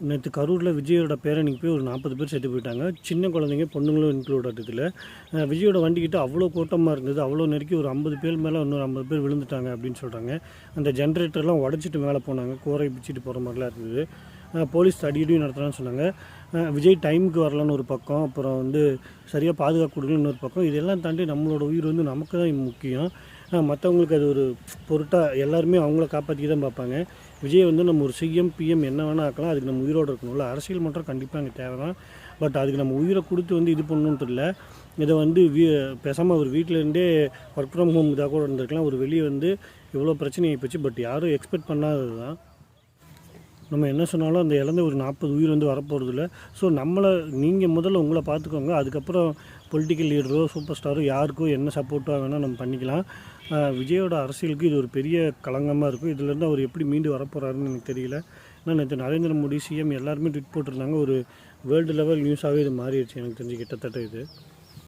நேற்று கரூரில் விஜயோட பேரணிக்கு போய் ஒரு 40 பேர் செத்து போயிட்டாங்க. சின்ன குழந்தைங்க, பொண்ணுங்களும் இன்க்ளூட் ஆகிட்டதில். விஜயோட வண்டிக்கிட்ட அவ்வளோ கூட்டமாக இருந்தது. அவ்வளோ நெருக்கி ஒரு 50 பேர் மேலே இன்னொரு 50 பேர் விழுந்துட்டாங்க அப்படின்னு சொல்கிறாங்க. அந்த ஜென்ரேட்டர்லாம் உடச்சிட்டு மேலே போனாங்க. கோரை பிச்சுட்டு போகிற மாதிரிலாம் இருந்தது. போலீஸ் அடிக்கடி நடத்துகிறான்னு சொன்னாங்க. விஜய் டைமுக்கு வரலான்னு ஒரு பக்கம், அப்புறம் சரியாக பாதுகாப்பு கொடுக்கணும்னு ஒரு பக்கம். இதெல்லாம் தாண்டி நம்மளோட உயிர் நமக்கு தான் முக்கியம். மற்றவங்களுக்கு அது ஒரு பொருட்டாக எல்லாருமே அவங்கள காப்பாற்றி தான் பார்ப்பாங்க. விஜய் நம்ம ஒரு சிஎம் பிஎம் என்ன வேணால் ஆக்கலாம். அதுக்கு நம்ம உயிரோடு இருக்கணும்ல. அரசியல் மட்டும் கண்டிப்பாக அங்கே தேவை தான். பட் அதுக்கு நம்ம உயிரை கொடுத்து இது பண்ணணுன்ட்டு இல்லை. இதை பேசாமல் ஒரு வீட்டிலேருந்தே ஒர்க் ஃப்ரம் ஹோம் இதாக கூட இருந்திருக்கலாம். ஒரு வெளியே இவ்வளோ பிரச்சனை ஆகிப்போச்சு. பட் யாரும் எக்ஸ்பெக்ட் பண்ணாதது தான். நம்ம என்ன சொன்னாலும் அந்த இழந்த ஒரு 40 உயிர் வரப்போகிறதில்ல. ஸோ நீங்கள் முதல்ல உங்களை பார்த்துக்கோங்க. அதுக்கப்புறம் பொலிட்டிக்கல் லீடரோ சூப்பர் ஸ்டாரோ யாருக்கோ என்ன சப்போர்ட்டாக வேணால் நம்ம பண்ணிக்கலாம். விஜயோட அரசியலுக்கு இது ஒரு பெரிய களங்கமாக இருக்கும். இதிலேருந்து அவர் எப்படி மீண்டு வரப்போகிறாருன்னு எனக்கு தெரியல. ஏன்னா நேற்று நரேந்திர மோடி சிஎம் எல்லாருமே ட்வீட் போட்டிருந்தாங்க. ஒரு வேர்ல்டு லெவல் நியூஸாகவே இது மாறிடுச்சு எனக்கு தெரிஞ்சு கிட்டத்தட்ட இது.